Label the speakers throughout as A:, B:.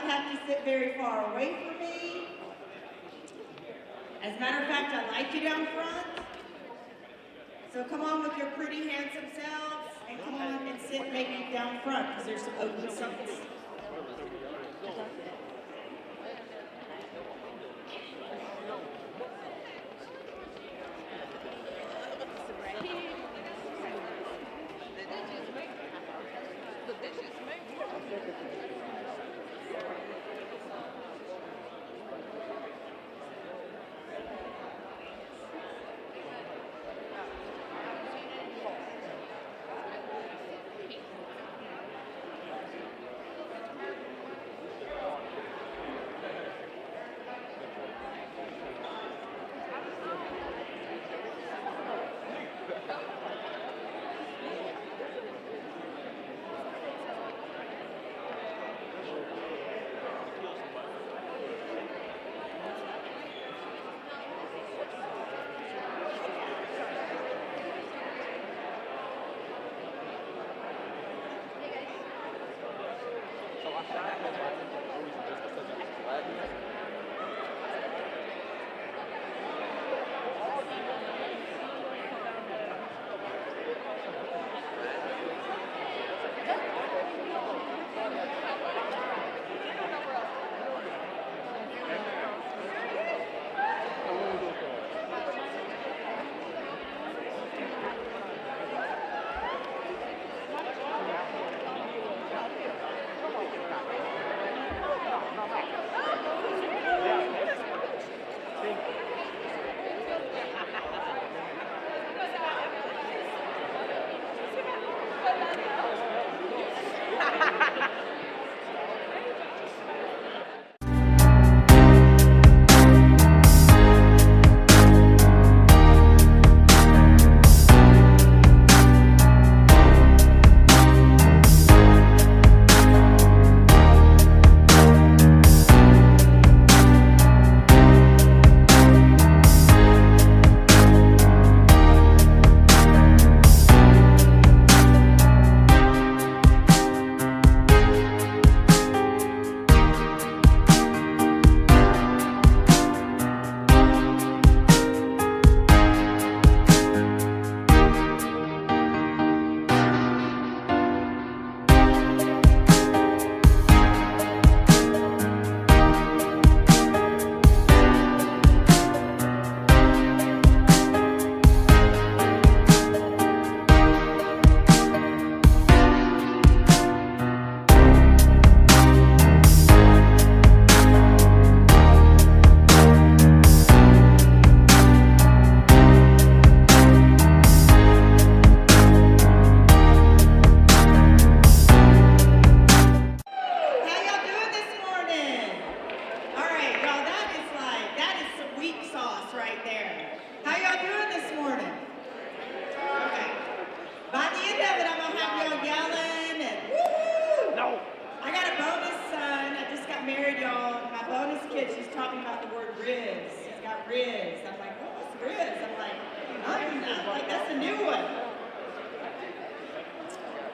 A: not have to sit very far away from me. As a matter of fact, I like you down front. So come on with your pretty, handsome selves, and come on and sit maybe down front, because there's some open seats.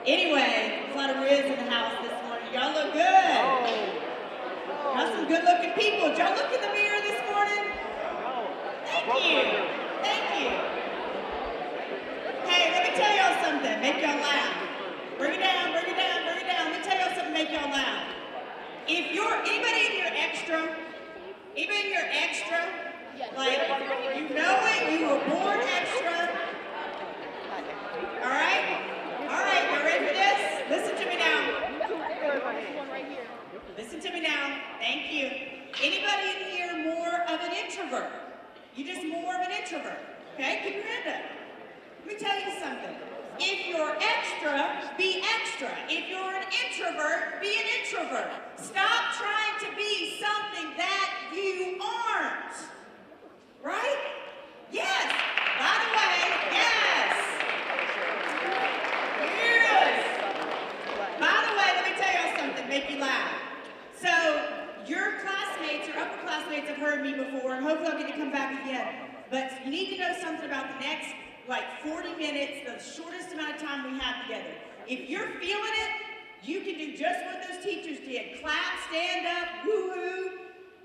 A: Anyway, there's a lot of Riz in the house this morning. Y'all look good. Got some good-looking people. Did y'all look in the mirror this morning? Thank you. Thank you. Hey, let me tell y'all something. Make y'all laugh. Bring it down, bring it down, bring it down. Let me tell y'all something. Make y'all laugh. If you're anybody in your extra, like you know it, you were born extra. All right? All right, you ready for this? Listen to me now. Listen to me now. Thank you. Anybody in here more of an introvert? You just more of an introvert. Okay? Keep your hand up. Let me tell you something. If you're extra, be extra. If you're an introvert, be an introvert. Stop trying to be something that you aren't. Right? Yes. By the way, yes. Yes. By the way, let me tell y'all something, make you laugh. So, your classmates, your upper classmates have heard me before, and hopefully I'll get to come back again. But you need to know something about the next, 40 minutes, the shortest amount of time we have together. If you're feeling it, You can do just what those teachers did. Clap, stand up, woo-hoo.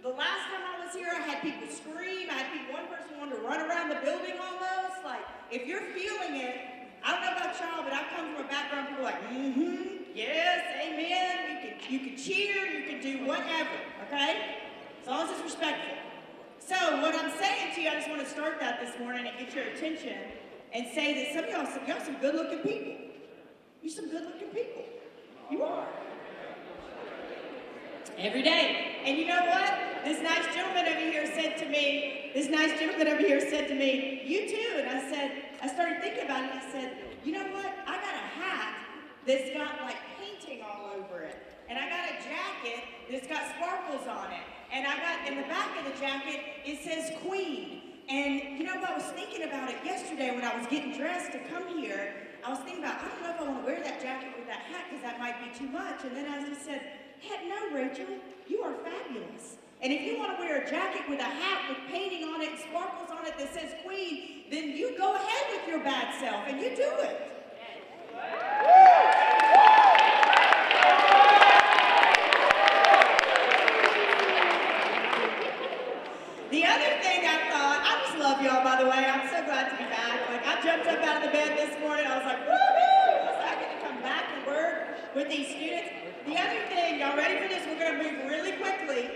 A: The last time I was here, I had people scream. I had people, one person wanted to run around the building almost. Like, if you're feeling it, I don't know about y'all, but I come from a background people like, yes, amen. You can cheer, you can do whatever, okay? As long as it's respectful. So what I'm saying to you, I just want to start that this morning and get your attention and say that some of y'all some good-looking people. You're some good-looking people. You are. Every day. And you know what? This nice gentleman over here said to me, you too. And I started thinking about it. I said, you know what? I got a hat that's got like painting all over it. And I got a jacket that's got sparkles on it. And I got, in the back of the jacket, it says Queen. And you know what? I was thinking about it yesterday when I was getting dressed to come here. I was thinking about, I don't know if I want to wear that jacket with that hat because that might be too much. And then I just said, heck no, Rachel, you are fabulous. And if you want to wear a jacket with a hat with painting on it and sparkles on it that says Queen, then you go ahead with your bad self and you do it. The other thing I thought, I just love y'all, by the way. I'm so glad to be back. Like, I jumped up out of the bed this morning. I was like, woohoo! So I get to come back and work with these students. The other thing, y'all ready for this? We're going to move really quickly.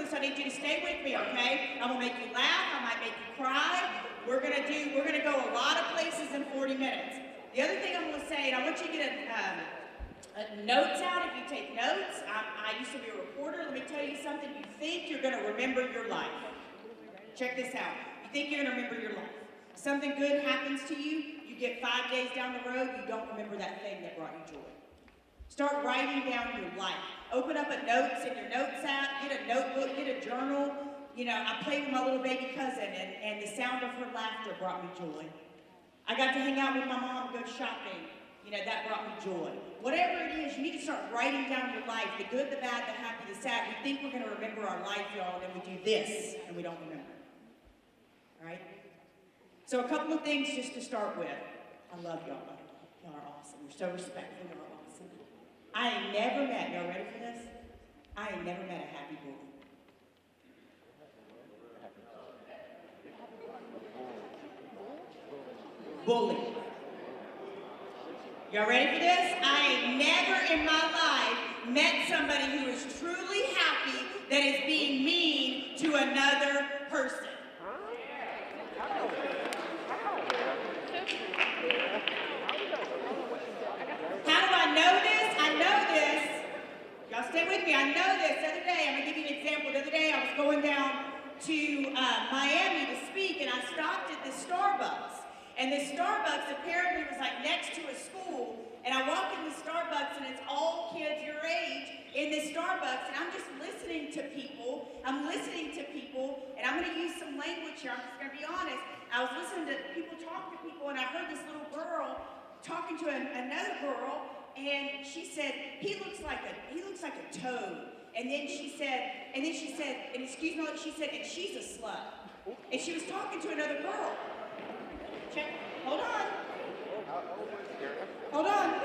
A: So I need you to stay with me, okay? I'm going to make you laugh. I might make you cry. We're going to go a lot of places in 40 minutes. The other thing I'm going to say, and I want you to get notes out if you take notes. I used to be a reporter. Let me tell you something. You think you're going to remember your life. Check this out. You think you're going to remember your life. Something good happens to you. You get 5 days down the road. You don't remember that thing that brought you joy. Start writing down your life. Open up a notes in your notes app. Get a notebook. Get a journal. You know, I played with my little baby cousin, and the sound of her laughter brought me joy. I got to hang out with my mom and go shopping. You know, that brought me joy. Whatever it is, you need to start writing down your life, the good, the bad, the happy, the sad. We think we're going to remember our life, y'all, and then we do this, and we don't remember. All right? So a couple of things just to start with. I love y'all. Y'all are awesome. You're so respectful. Y'all are awesome. I ain't never met, y'all ready for this? I ain't never met a happy bully. Bully. Y'all ready for this? I ain't never in my life met somebody who is truly happy that is being mean to another person. How do I know this? I know this. Y'all stay with me. I know this. The other day, I'm going to give you an example. The other day, I was going down to Miami to speak, and I stopped at the Starbucks. And the Starbucks apparently was like next to a school. And I walk in the Starbucks and it's all kids your age in the Starbucks. And I'm just listening to people. And I'm going to use some language here. I'm just going to be honest. I was listening to people talk to people, and I heard this little girl talking to another girl. And she said, he looks like a toad. And then she said, and excuse me, she said, and she's a slut. And she was talking to another girl. Check. Hold on.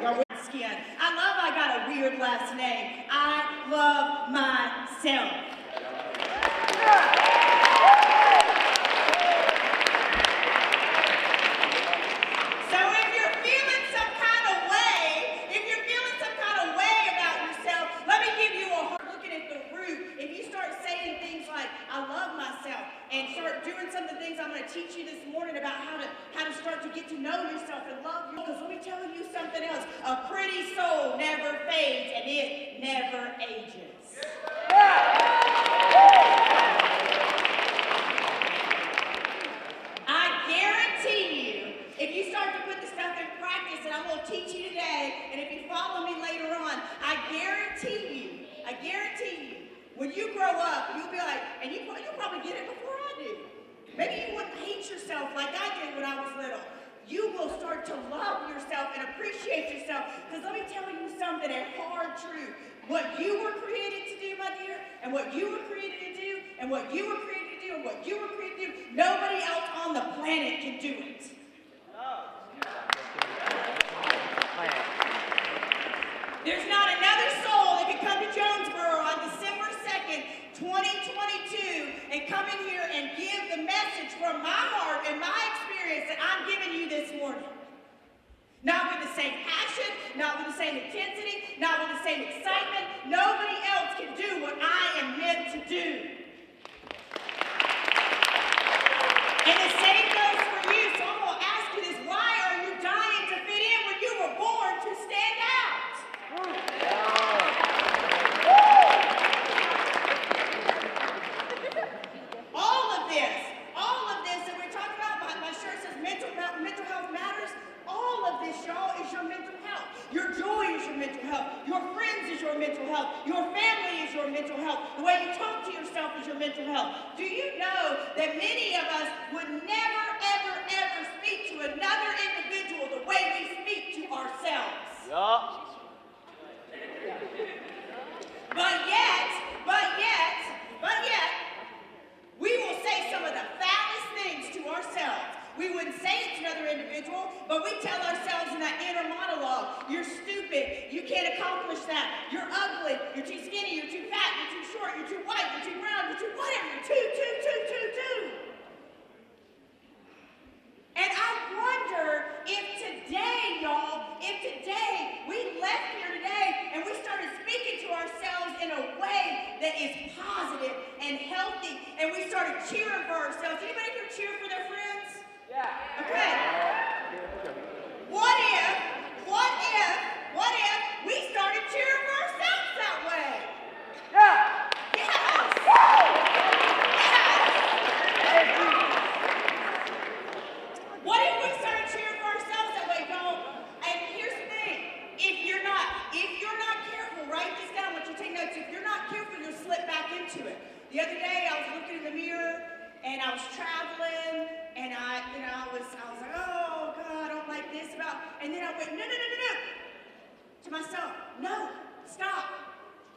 A: Y'all with skin. I got a weird last name. I love myself. So if you're feeling some kind of way about yourself, let me give you a hard looking at the root. If you start saying things like, I love myself, and start doing some of the things I'm going to teach you this morning about how to start to get to know yourself and love yourself. Because let me tell you something else. A pretty soul never fades, and it never ages. I guarantee you, if you start to put the stuff in practice, and I'm going to teach you today, and if you follow me later on, I guarantee you, when you grow up, you'll be like, and you'll probably get it before I do. Maybe you wouldn't hate yourself like I did when I was little. You will start to love yourself and appreciate yourself. Because let me tell you something, a hard truth. What you were created to do, my dear, and what you were created to do, and what you were created to do, and what you were created to do, nobody else on the planet can do it. There's not another soul that can come to Jonesboro on December 2nd, 2022 and come in here and give the message from my heart and my experience that I'm giving you this morning. Not with the same passion, not with the same intensity, not with the same excitement. Nobody else can do what I am meant to do. And the same goes for you. So I'm going to ask you this. Why are you dying to fit in when you were born to stand out? All of this that we're talking about, my shirt says mental health matters. All of this, y'all, is your mental health. Your joy is your mental health. Your friends is your mental health. Your family is your mental health. The way you talk to yourself is your mental health. Do you know that many of us would never, ever, ever speak to another individual the way we speak to ourselves? Yeah. But yet, we will say some of the foulest things to ourselves. We wouldn't say it to another individual, but we tell ourselves in that inner monologue, you're stupid, you can't accomplish that, you're ugly, you're too skinny, you're too fat, you're too short, you're too white, you're too brown, you're too whatever, you're too. And I wonder if today, y'all, we left here today and we started speaking to ourselves in a way that is positive and healthy, and we started cheering for ourselves. Anybody here cheer for their friends? Yeah. Okay. What if we started cheering for ourselves that way? Yeah. Yes. What if we started cheering for ourselves that way, y'all? And here's the thing. If you're not careful, write this down, let you take notes. If you're not careful, you'll slip back into it. The other day, I was looking in the mirror, and I was traveling, and I was like, oh, God, I don't like this and then I went, no, to myself, no, stop.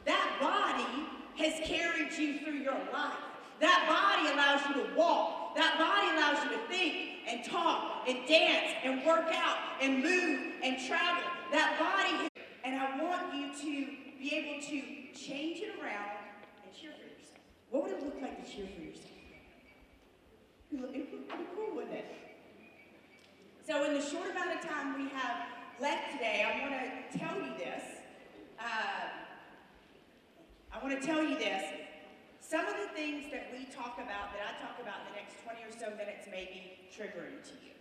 A: That body has carried you through your life. That body allows you to walk. That body allows you to think and talk and dance and work out and move and travel. That body, and I want you to be able to change it around and cheer for yourself. What would it look like to cheer for yourself? It would be cool, wouldn't it? So in the short amount of time we have left today, I want to tell you this. Some of the things that we talk about, that I talk about in the next 20 or so minutes may be triggering to you.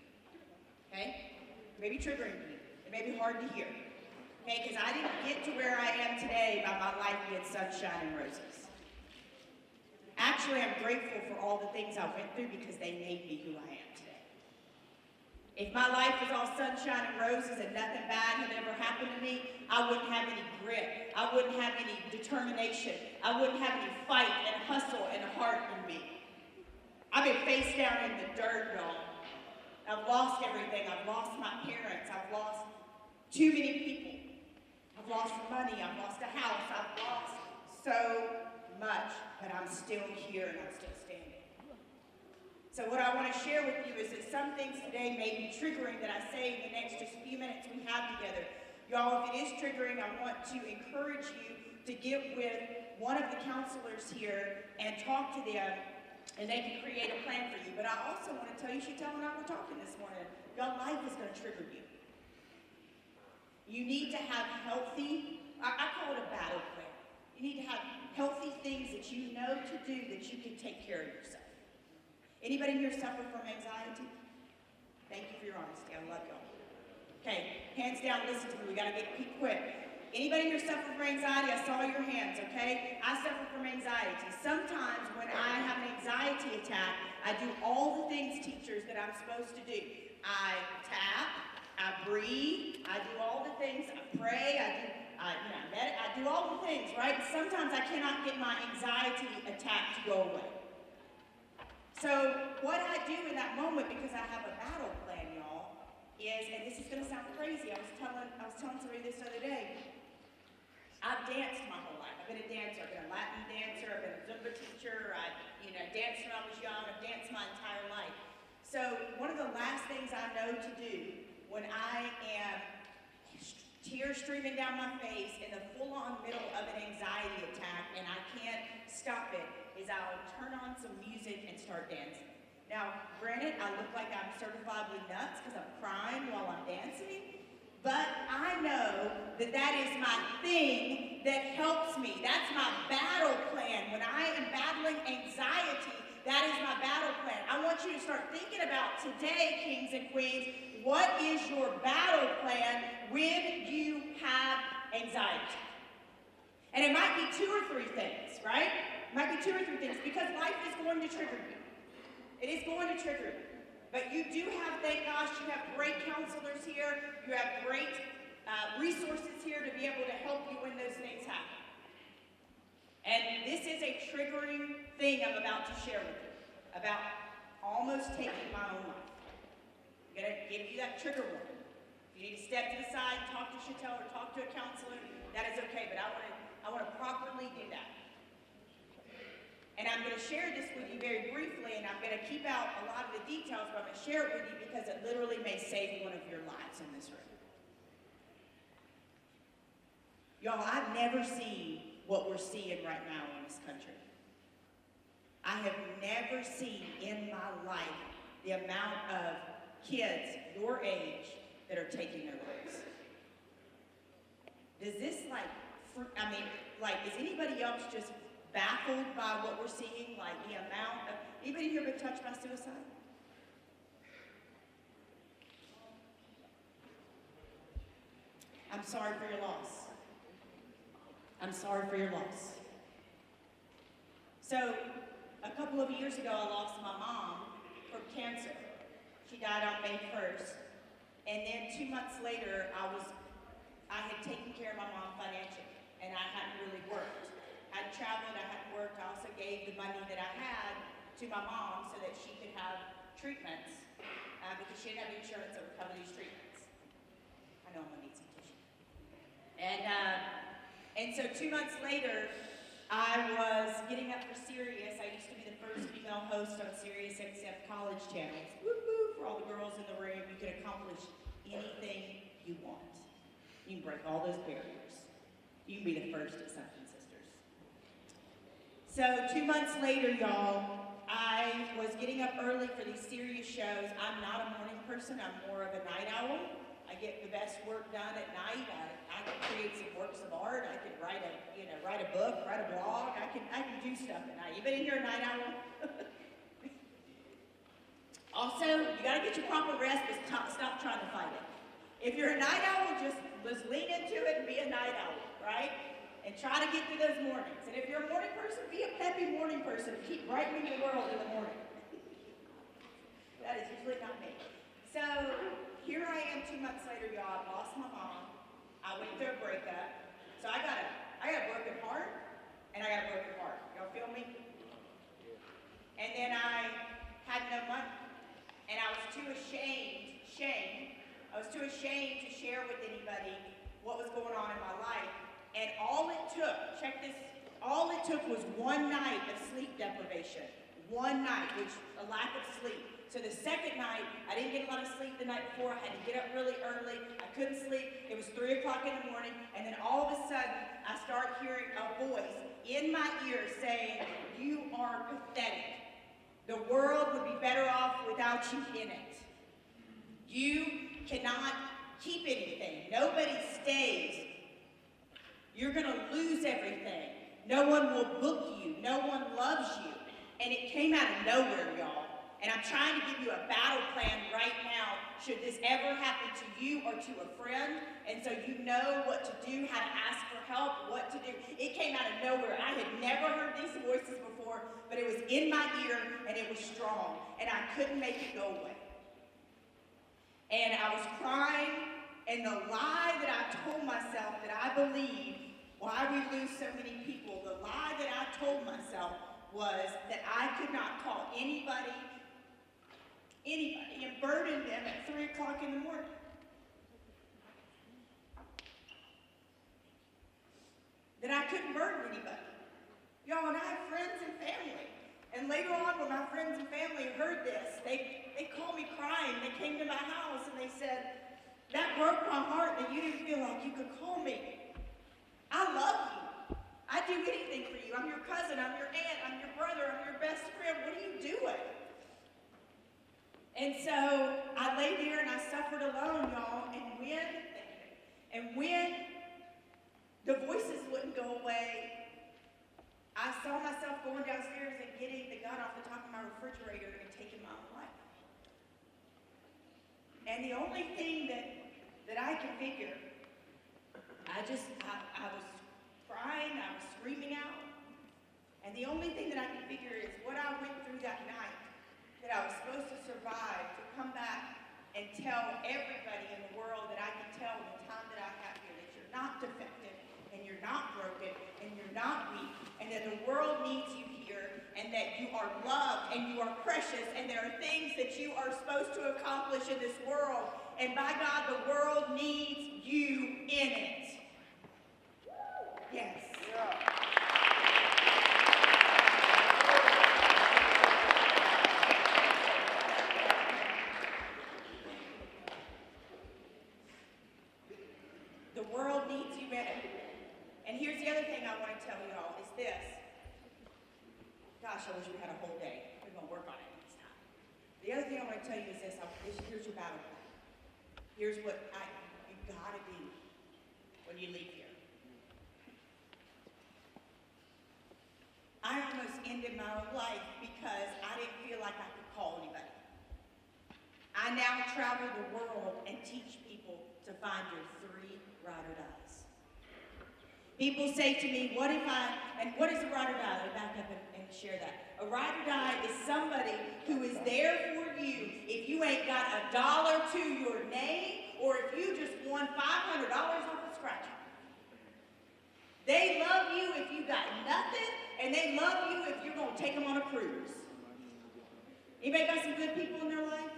A: Okay? It may be triggering to you. It may be hard to hear. Okay? Because I didn't get to where I am today by my life being sunshine and roses. Actually, I'm grateful for all the things I went through because they made me who I am today. If my life was all sunshine and roses and nothing bad had ever happened to me, I wouldn't have any grit. I wouldn't have any determination. I wouldn't have any fight and hustle and heart in me. I've been face down in the dirt, y'all. I've lost everything. I've lost my parents. I've lost too many people. I've lost money. I've lost a house. I've lost so much, but I'm still here and I'm still standing. So what I want to share with you is that some things today may be triggering that I say in the next just few minutes we have together. Y'all, if it is triggering, I want to encourage you to get with one of the counselors here and talk to them, and they can create a plan for you. But I also want to tell you, Chantel and I were talking this morning, y'all, life is going to trigger you. You need to have healthy, I call it a battle plan. You need to have healthy things that you know to do that you can take care of yourself. Anybody here suffer from anxiety? Thank you for your honesty. I love y'all. Okay, hands down, listen to me. We got to get quick. Anybody here suffer from anxiety? I saw your hands, okay? I suffer from anxiety. Sometimes when I have an anxiety attack, I do all the things, teachers, that I'm supposed to do. I tap, I breathe, I do all the things, I pray, I do all the things, right? Sometimes I cannot get my anxiety attack to go away. So what I do in that moment, because I have a battle plan, y'all, is, and this is going to sound crazy, I was telling somebody this other day, I've danced my whole life. I've been a dancer. I've been a Latin dancer. I've been a Zumba teacher. I danced when I was young. I've danced my entire life. So one of the last things I know to do when I am tears streaming down my face in the full-on middle of an anxiety attack, and I can't stop it, is I'll turn on some music and start dancing. Now, granted, I look like I'm certifiably nuts because I'm crying while I'm dancing, but I know that that is my thing that helps me. That's my battle plan. When I am battling anxiety, that is my battle plan. I want you to start thinking about today, kings and queens, what is your battle plan when you have anxiety? And it might be 2 or 3 things, right? It might be 2 or 3 things because life is going to trigger you. It is going to trigger you. But you do have, thank gosh, you have great counselors here. You have great resources here to be able to help you when those things happen. And this is a triggering thing I'm about to share with you about almost taking my own life. I'm going to give you that trigger warning. If you need to step to the side, talk to Chantel or talk to a counselor, that is okay, but I want to properly do that. And I'm going to share this with you very briefly, and I'm going to keep out a lot of the details, but I'm going to share it with you because it literally may save one of your lives in this room. Y'all, I've never seen what we're seeing right now in this country. I have never seen in my life the amount of kids your age that are taking their lives. Does this is anybody else just baffled by what we're seeing, like the amount of, anybody here been touched by suicide? I'm sorry for your loss. I'm sorry for your loss. So, a couple of years ago, I lost my mom from cancer. She died on May 1st. And then 2 months later, I had taken care of my mom financially, and I hadn't really worked. I'd traveled, I hadn't worked. I also gave the money that I had to my mom so that she could have treatments because she didn't have insurance that would cover these treatments. I know I'm gonna need some tissue. And so 2 months later, I was getting up for Sirius. I used to be the first female host on Sirius XM college channels. Woo-hoo, for all the girls in the room, you can accomplish anything you want. You can break all those barriers. You can be the first at something, sisters. So 2 months later, y'all, I was getting up early for these Sirius shows. I'm not a morning person. I'm more of a night owl. I get the best work done at night. I can create some works of art. I can write a book, write a blog. I can do stuff at night. You been in here a night owl? Also, you gotta get your proper rest, but stop trying to fight it. If you're a night owl, just lean into it and be a night owl, right? And try to get through those mornings. And if you're a morning person, be a peppy morning person. Keep brightening the world in the morning. That is usually not me. So, here I am 2 months later, y'all. I lost my mom. I went through a breakup. So I got a broken heart, and I got a broken heart. Y'all feel me? And then I had no money. And I was too ashamed to share with anybody what was going on in my life. And all it took was one night of sleep deprivation. One night, which a lack of sleep. So the second night, I didn't get a lot of sleep the night before. I had to get up really early. I couldn't sleep. It was 3 o'clock in the morning. And then all of a sudden, I start hearing a voice in my ear saying, "You are pathetic. The world would be better off without you in it. You cannot keep anything. Nobody stays. You're going to lose everything. No one will book you. No one loves you." And it came out of nowhere, y'all. And I'm trying to give you a battle plan right now should this ever happen to you or to a friend. And so you know what to do, how to ask for help, what to do. It came out of nowhere. I had never heard these voices before, but it was in my ear and it was strong. And I couldn't make it go away. And I was crying, and the lie that I told myself that I believe why we lose so many people, the lie that I told myself was that I could not call anybody, and burden them at 3 o'clock in the morning. That I couldn't burden anybody. Y'all, and I have friends and family. And later on, when my friends and family heard this, they called me crying. They came to my house and they said, That broke my heart that you didn't feel like you could call me. I love you. I'd do anything for you. I'm your cousin, I'm your aunt, I'm your brother, I'm your best friend. What are you doing? And so I lay there and I suffered alone, y'all, and when the voices wouldn't go away, I saw myself going downstairs and getting the gun off the top of my refrigerator and taking my own life. And the only thing that I could figure, I was crying, I was screaming out, and the only thing that I could figure is what I went through that night, that I was supposed to survive, to come back and tell everybody in the world that I can tell in the time that I have here that you're not defective, and you're not broken, and you're not weak, and that the world needs you here, and that you are loved, and you are precious, and there are things that you are supposed to accomplish in this world, and by God, the world needs you in it. Yes. Yeah. The world needs you in it. And here's the other thing I want to tell y'all is this. Gosh, I wish we had a whole day. We're going to work on it next time. The other thing I want to tell you is this. Here's your battle plan. Here's what you got to do when you leave here. I almost ended my own life because I didn't feel like I could call anybody. I now travel the world and teach people to find your 3 ride or dies. People say to me, what is a ride or die? Let me back up and share that. A ride or die is somebody who is there for you if you ain't got $1 to your name or if you just won $500 off a scratch. They love you if you got nothing, and they love you if you're going to take them on a cruise. Anybody got some good people in their life?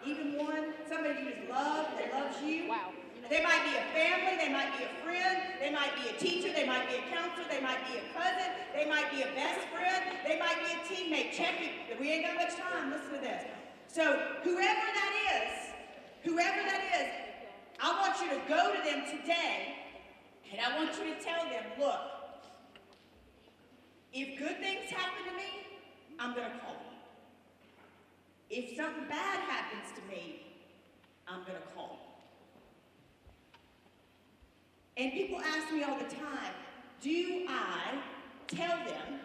A: Even one? Somebody you just love, that loves you? Wow. They might be a family, they might be a friend, they might be a teacher, they might be a counselor, they might be a cousin, they might be a best friend, they might be a teammate. Check it. We ain't got much time. Listen to this. So whoever that is, I want you to go to them today, and I want you to tell them, look, if good things happen to me, I'm going to call you. If something bad happens to me, I'm going to call you. And people ask me all the time, do I tell them,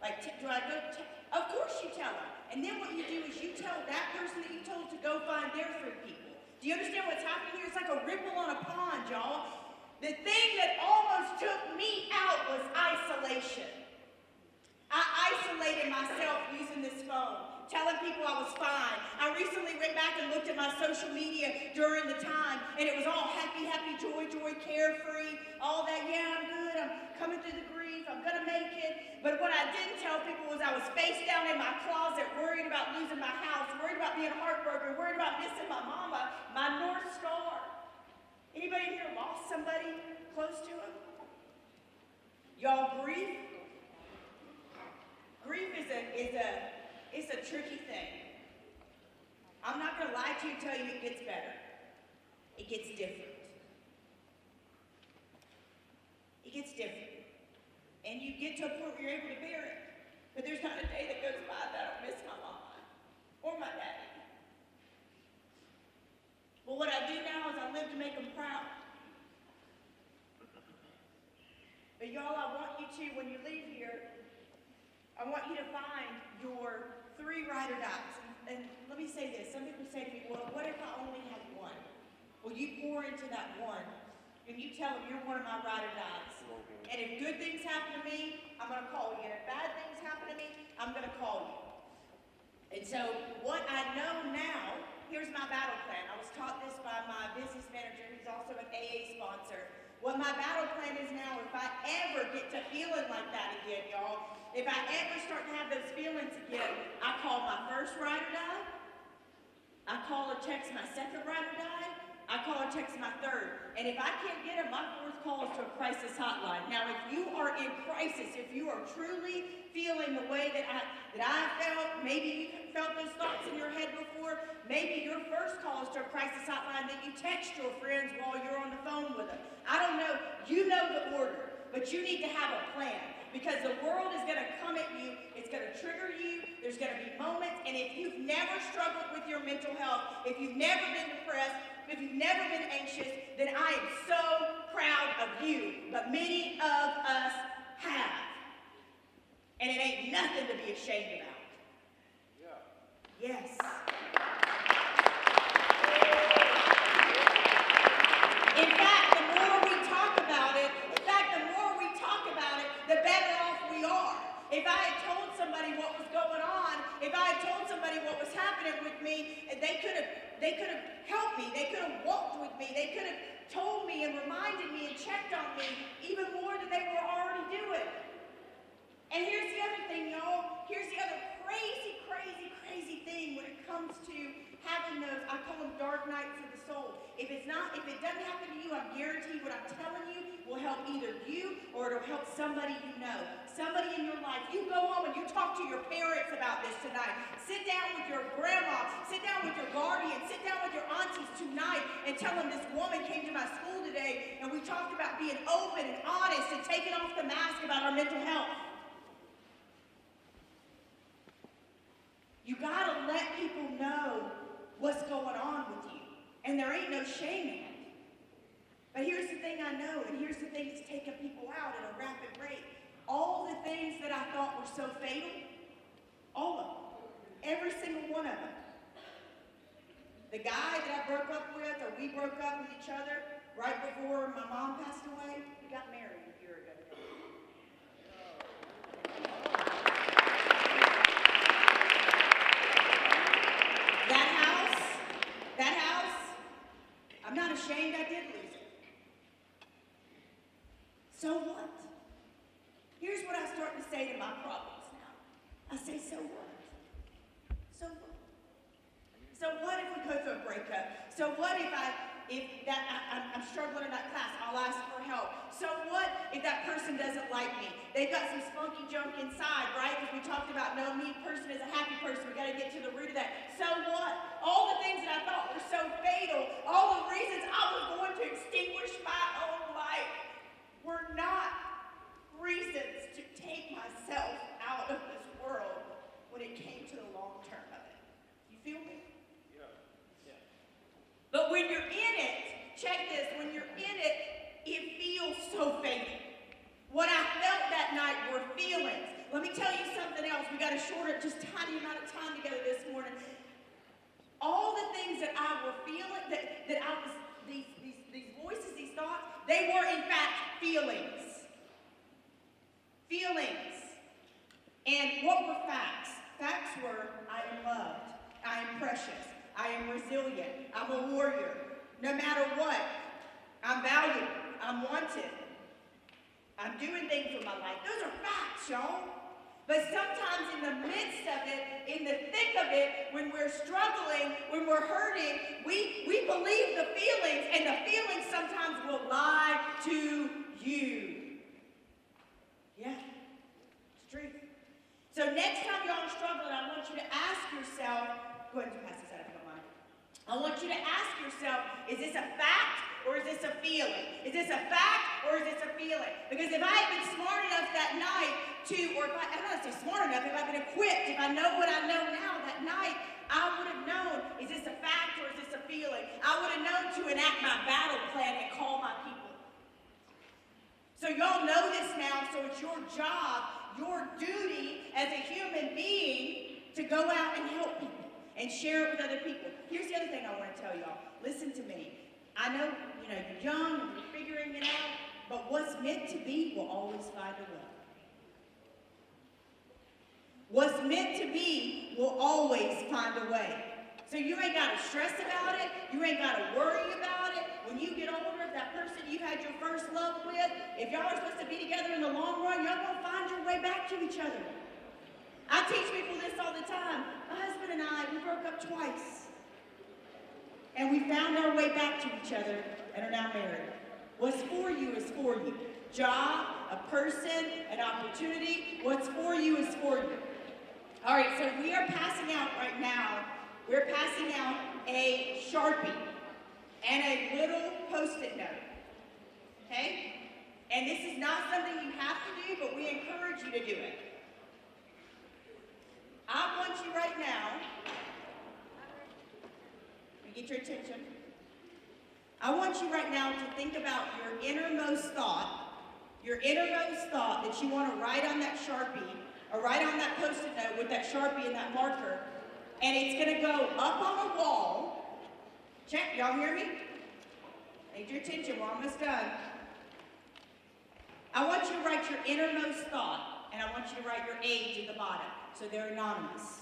A: like, do I go, of course you tell them. And then what you do is you tell that person that you told to go find their 3 people. Do you understand what's happening here? It's like a ripple on a pond, y'all. The thing that almost took me out was isolation. I isolated myself using this phone, telling people I was fine. I recently went back and looked at my social media during the time, and it was all happy, happy, joy, joy, carefree, all that. Yeah, I'm good. I'm coming through the grief. I'm going to make it. But what I didn't tell people was I was face down in my closet, worried about losing my house, worried about being heartbroken, worried about missing my mama, my North Star. Anybody here lost somebody close to them? Y'all, grief is a tricky thing. I'm not going to lie to you and tell you it gets better. It gets different. It gets different. And you get to a point where you're able to bear it. But there's not a day that goes by that I don't miss my mama or my daddy. Well, what I do now is I live to make them proud. But y'all, I want you to, when you leave here, I want you to find your 3 ride or dies. And let me say this. Some people say to me, well, what if I only had one? Well, you pour into that one, and you tell them you're one of my ride or dies. And if good things happen to me, I'm going to call you. And if bad things happen to me, I'm going to call you. And so what I know now, here's my battle plan. I was taught this by my business manager, who's also an AA sponsor. What my battle plan is now, if I ever get to feeling like that again, y'all, if I ever start to have those feelings again, I call my first ride or die. I call or text my second ride or die. I call or text my third. And if I can't get them, my 4th call is to a crisis hotline. Now, if you are in crisis, if you are truly feeling the way that that I felt. Maybe you've felt those thoughts in your head before. Maybe your first call is to a crisis hotline that you text your friends while you're on the phone with them. I don't know. You know the order, but you need to have a plan, because the world is going to come at you. It's going to trigger you. There's going to be moments, and if you've never struggled with your mental health, if you've never been depressed, if you've never been anxious, then I am so proud of you. But many of us have. And it ain't nothing to be ashamed about. Yeah. Yes. In fact, the more we talk about it, the better off we are. If I had told somebody what was going on, if I had told somebody what was happening with me, they could have helped me. They could have walked with me. They could have told me and reminded me and checked on me even more than they were already doing. And here's the other thing, y'all. Here's the other crazy, crazy, crazy thing when it comes to having those, I call them dark nights of the soul. If it doesn't happen to you, I'm guaranteed what I'm telling you will help either you or it'll help somebody you know. Somebody in your life. You go home and you talk to your parents about this tonight. Sit down with your grandma. Sit down with your guardian. Sit down with your aunties tonight and tell them this woman came to my school today and we talked about being open and honest and taking off the mask about our mental health. You gotta let people know what's going on with you. And there ain't no shame in it. But here's the thing I know, and here's the thing that's taking people out at a rapid rate. All the things that I thought were so fatal, all of them, every single one of them. The guy that I broke up with, or we broke up with each other right before my mom passed away, we got married a year ago. That house, I'm not ashamed I did lose it. So what? Here's what I start to say to my problems now. I say, so what? So what? So what if we go through a breakup? So what if I'm struggling in that class? I'll ask for help. So what if that person doesn't like me? They've got some spunky junk inside, right? Because we talked about no me person is a happy person. We got to get to the root of that. So what? All the things that I thought were so fatal, all the reasons I was going to extinguish my own life were not reasons to take myself out of this world when it came to the long term of it. You feel me? Yeah. But when you're in it, check this, when you're in it, it feels so fatal. What I felt that night were feelings. Let me tell you something else. We got a shorter, just tiny amount of time together this morning. All the things that I were feeling, that I was, these voices, these thoughts, they were in fact feelings. Feelings. And what were facts? Facts were, I am loved. I am precious. I am resilient. I'm a warrior. No matter what, I'm valuable. I'm wanted. I'm doing things with my life. Those are facts, y'all. But sometimes in the midst of it, in the thick of it, when we're struggling, when we're hurting, we believe the feelings, and the feelings sometimes will lie to you. Yeah, it's true. So next time y'all are struggling, I want you to ask yourself, go ahead and pass this out if you don't mind. I want you to ask yourself, is this a fact or is this a feeling? Is this a fact or is this a feeling? Because if I had been smart enough that night or if I don't want to say smart enough, if I've been equipped, if I know what I know now that night, I would have known, is this a fact or is this a feeling? I would have known to enact my battle plan and call my people. So y'all know this now, so it's your job, your duty as a human being to go out and help people and share it with other people. Here's the other thing I want to tell y'all. Listen to me. I know, you're young and you're figuring it out, but what's meant to be will always find a way. What's meant to be will always find a way. So you ain't got to stress about it. You ain't got to worry about it. When you get older, that person you had your first love with, if y'all are supposed to be together in the long run, y'all going to find your way back to each other. I teach people this all the time. My husband and I, we broke up twice. And we found our way back to each other and are now married. What's for you is for you. Job, a person, an opportunity. What's for you is for you. All right, so we are passing out right now, we're passing out a Sharpie and a little Post-it note, okay? And this is not something you have to do, but we encourage you to do it. I want you right now, let me get your attention. I want you right now to think about your innermost thought that you want to write on that Sharpie, or write on that Post-it note with that Sharpie and that marker, and it's going to go up on a wall. Check, y'all hear me? Need your attention, we're almost done. I want you to write your innermost thought, and I want you to write your age at the bottom, so they're anonymous.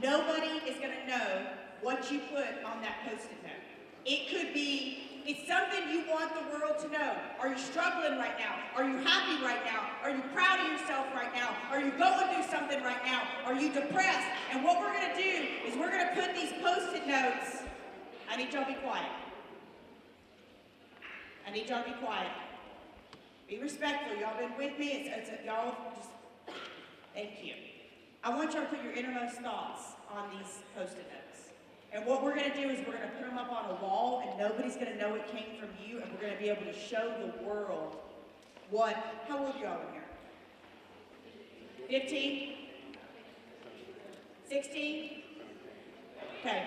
A: Nobody is going to know what you put on that Post-it note. It could be, it's something you want the world to know. Are you struggling right now? Are you happy right now? Are you proud of yourself right now? Are you going through something right now? Are you depressed? And what we're going to do is we're going to put these Post-it notes, I need y'all to be quiet. I need y'all to be quiet. Be respectful. Y'all been with me. Y'all just, thank you. I want y'all to put your innermost thoughts on these Post-it notes. And what we're going to do is we're going to put them up on a wall, and nobody's going to know it came from you, and we're going to be able to show the world how old are y'all in here? 15? 16? Okay.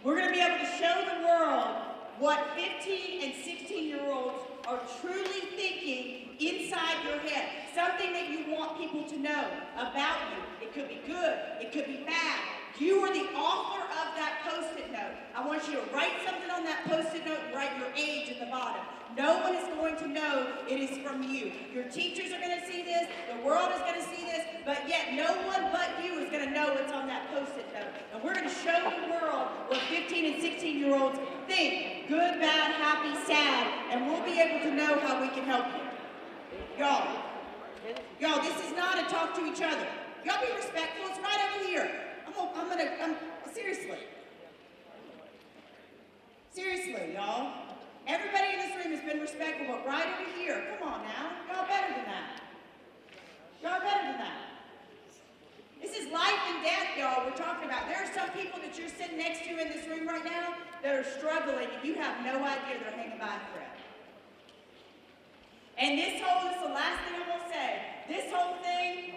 A: We're going to be able to show the world what 15 and 16-year-olds are truly thinking inside your head. Something that you want people to know about you. It could be good. It could be bad. You are the author of that Post-it note. I want you to write something on that Post-it note and write your age at the bottom. No one is going to know it is from you. Your teachers are going to see this. The world is going to see this. But yet no one but you is going to know what's on that Post-it note. And we're going to show the world what 15 and 16-year-olds think. Good, bad, happy, sad. And we'll be able to know how we can help you. Y'all, this is not a talk to each other. Y'all be respectful. It's right over here. Seriously, y'all. Everybody in this room has been respectful, but right over here, come on now. Y'all better than that. Y'all better than that. This is life and death, y'all, we're talking about. There are some people that you're sitting next to in this room right now that are struggling, and you have no idea they're hanging by a thread. And this is the last thing I'm going to say. This whole thing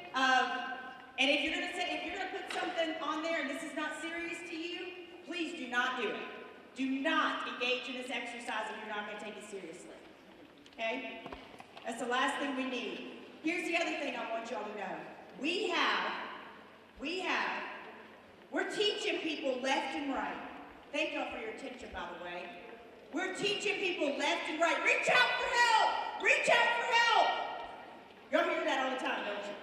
A: and if you're going to put something on there and this is not serious to you, please do not do it. Do not engage in this exercise if you're not going to take it seriously. Okay? That's the last thing we need. Here's the other thing I want y'all to know. We're teaching people left and right. Thank y'all for your attention, by the way. We're teaching people left and right. Reach out for help! Reach out for help! Y'all hear that all the time, don't you?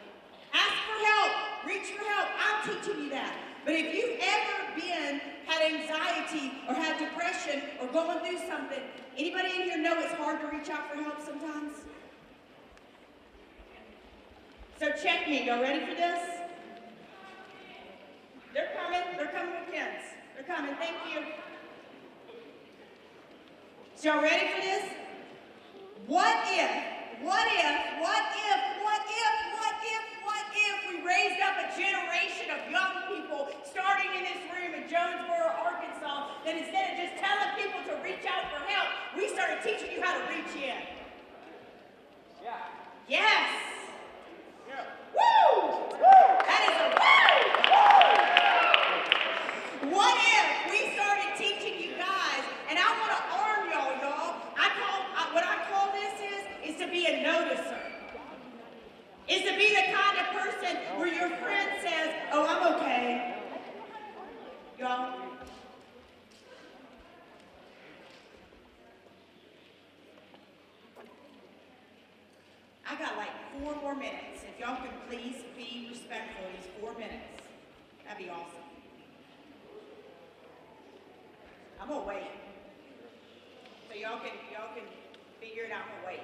A: Ask for help. Reach for help. I'm teaching you that. But if you've ever had anxiety or had depression or going through something, anybody in here know it's hard to reach out for help sometimes? So check me. Y'all ready for this? They're coming. They're coming with pens. They're coming. Thank you. So y'all ready for this? What if we raised up a generation of young people starting in this room in Jonesboro, Arkansas, that instead of just telling people to reach out for help, we started teaching you how to reach in? Yeah. Yes. Yeah. Woo! Woo! That is a woo! What if we started teaching you guys, and I want to arm y'all. What I call this is to be a noticer. Is to be the kind of person where your friend says, oh, I'm okay. Y'all. I got like 4 more minutes. If y'all could please be respectful of these 4 minutes, that'd be awesome. I'm gonna wait. So y'all can figure it out. I'm gonna wait.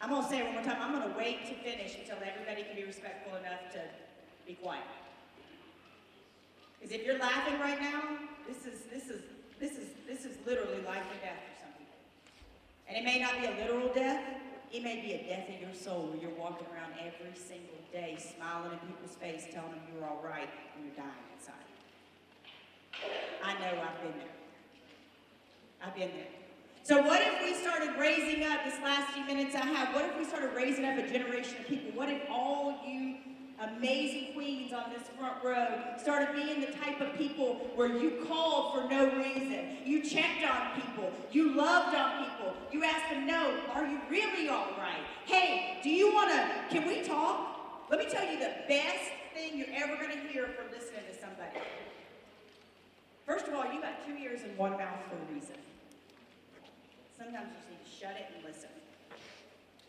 A: I'm going to say it one more time. I'm going to wait to finish until everybody can be respectful enough to be quiet. Because if you're laughing right now, this is it may not be a literal death. It may be a death of your soul where you're walking around every single day smiling in people's face, telling them you're all right, and you're dying inside. I know I've been there. I've been there. So what if we started raising up, this last few minutes I have, what if we started raising up a generation of people? What if all you amazing queens on this front row started being the type of people where you called for no reason, you checked on people, you loved on people, you asked them, no, are you really all right? Hey, do you want to, can we talk? Let me tell you the best thing you're ever going to hear from listening to somebody. First of all, you got 2 ears and 1 mouth for a reason. Sometimes you just need to shut it and listen.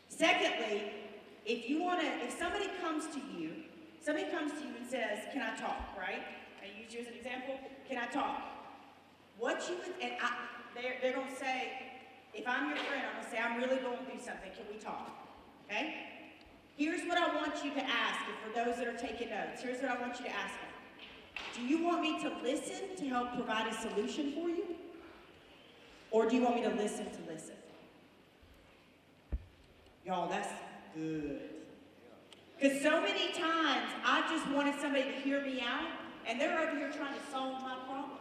A: Secondly, if somebody comes to you and says, can I talk, right? I use you as an example. Can I talk? They're going to say, if I'm your friend, I'm going to say, I'm really going through something. Can we talk? Okay? Here's what I want you to ask, and for those that are taking notes, here's what I want you to ask them. Do you want me to listen to help provide a solution for you? Or do you want me to listen to listen? Y'all, that's good. Because so many times, I just wanted somebody to hear me out, and they're over here trying to solve my problems.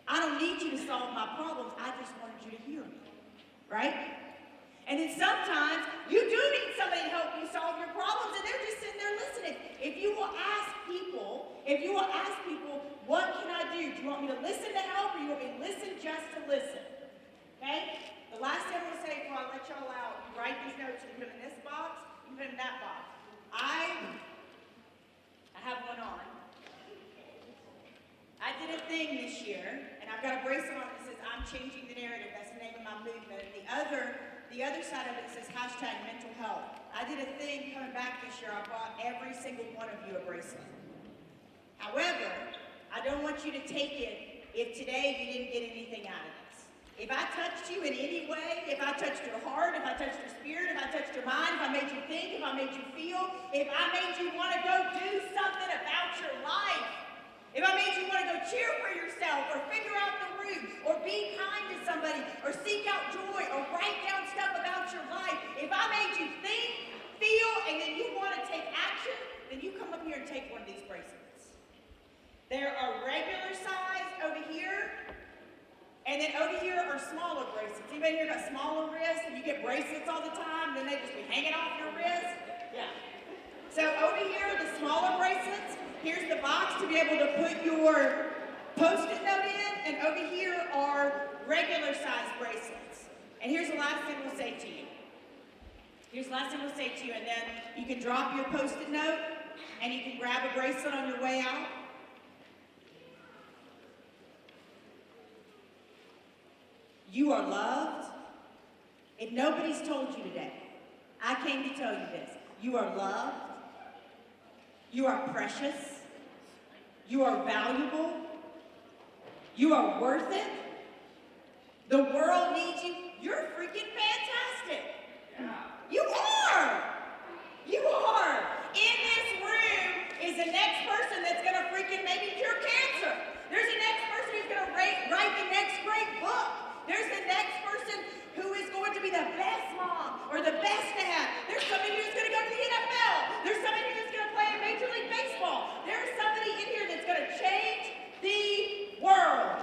A: I don't need you to solve my problems, I just wanted you to hear me, right? And then sometimes, you do need somebody to help you solve your problems, and they're just sitting there listening. If you will ask people, what can I do? Do you want me to listen to help, or you want me to listen just to listen? Okay? The last thing I'm going to say before I let y'all out, you write these notes, you put them in this box, you put them in that box. I have one on. I did a thing this year, and I've got a bracelet on that says, I'm changing the narrative. That's the name of my movement. And the other side of it says hashtag mental health. I did a thing coming back this year. I bought every single one of you a bracelet. However, I don't want you to take it if today you didn't get anything out of this. If I touched you in any way, if I touched your heart, if I touched your spirit, if I touched your mind, if I made you think, if I made you feel, if I made you want to go do something about your life, if I made you want to go cheer for yourself, or figure out the root, or be kind to somebody, or seek out joy, or write down stuff about your life, if I made you think, feel, and then you want to take action, then you come up here and take one of these bracelets. There are regular size over here, and then over here are smaller bracelets. Anybody here got smaller wrists and you get bracelets all the time, then they just be hanging off your wrist? Yeah. So over here are the smaller bracelets. Here's the box to be able to put your Post-it note in, and over here are regular size bracelets. And here's the last thing we'll say to you. And then you can drop your Post-it note, and you can grab a bracelet on your way out. You are loved. If nobody's told you today, I came to tell you this. You are loved. You are precious. You are valuable. You are worth it. The world needs you. You're freaking fantastic. Yeah. You are. You are. In this room is the next person that's going to freaking maybe cure cancer. There's the next person who's going to write the next great book. There's the next person who is going to be the best mom or the best dad. There's somebody who's going to go to the NFL. There's somebody who's going to play in Major League Baseball. There's somebody in here that's going to change the world.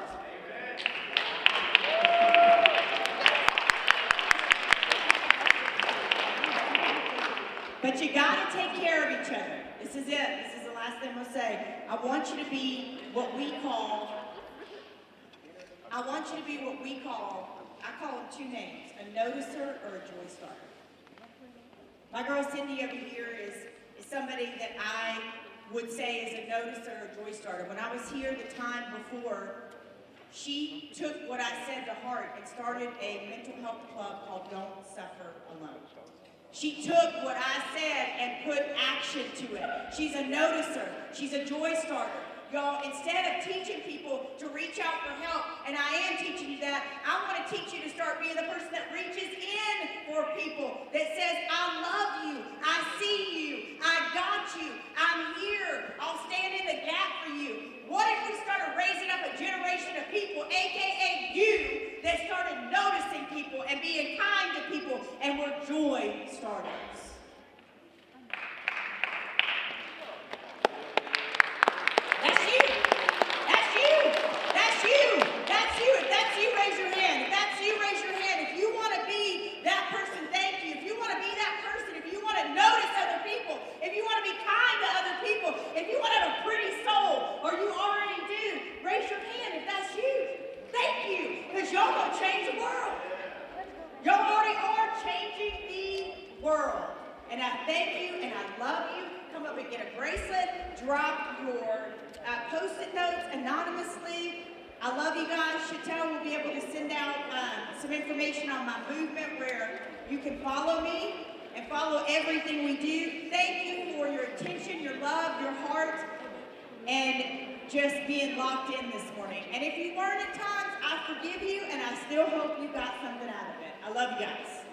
A: But you got to take care of each other. This is it. This is the last thing we'll say. I want you to be what we call, I call them two names, a noticer or a joy starter. My girl Cindy over here is somebody that I would say is a noticer or joy starter. When I was here the time before, she took what I said to heart and started a mental health club called Don't Suffer Alone. She took what I said and put action to it. She's a noticer. She's a joy starter. Y'all, instead of teaching people to reach out for help, and I am teaching you that, I want to teach you to start being the person that reaches in for people, that says, I love you, I see you, I got you, I'm here, I'll stand in the gap for you. What if we started raising up a generation of people, aka you, that started noticing people and being kind to people and were joy starters. That's you. That's you. That's you. That's you. If that's you, raise your hand. If that's you, raise your hand. If you want to be that person, thank you. If you want to be that person, if you want to notice other people, if you want to be kind to other people, if you want to have a pretty soul, or you already do, raise your hand if that's you. Thank you, because y'all gonna change the world. Y'all already are changing the world. And I thank you and I love you. Come up and get a bracelet. Drop your Post-it notes anonymously. I love you guys. Chantel will be able to send out some information on my movement where you can follow me and follow everything we do. Thank you for your attention, your love, your heart, and just being locked in this morning. And if you weren't at times, I forgive you, and I still hope you got something out of it. I love you guys.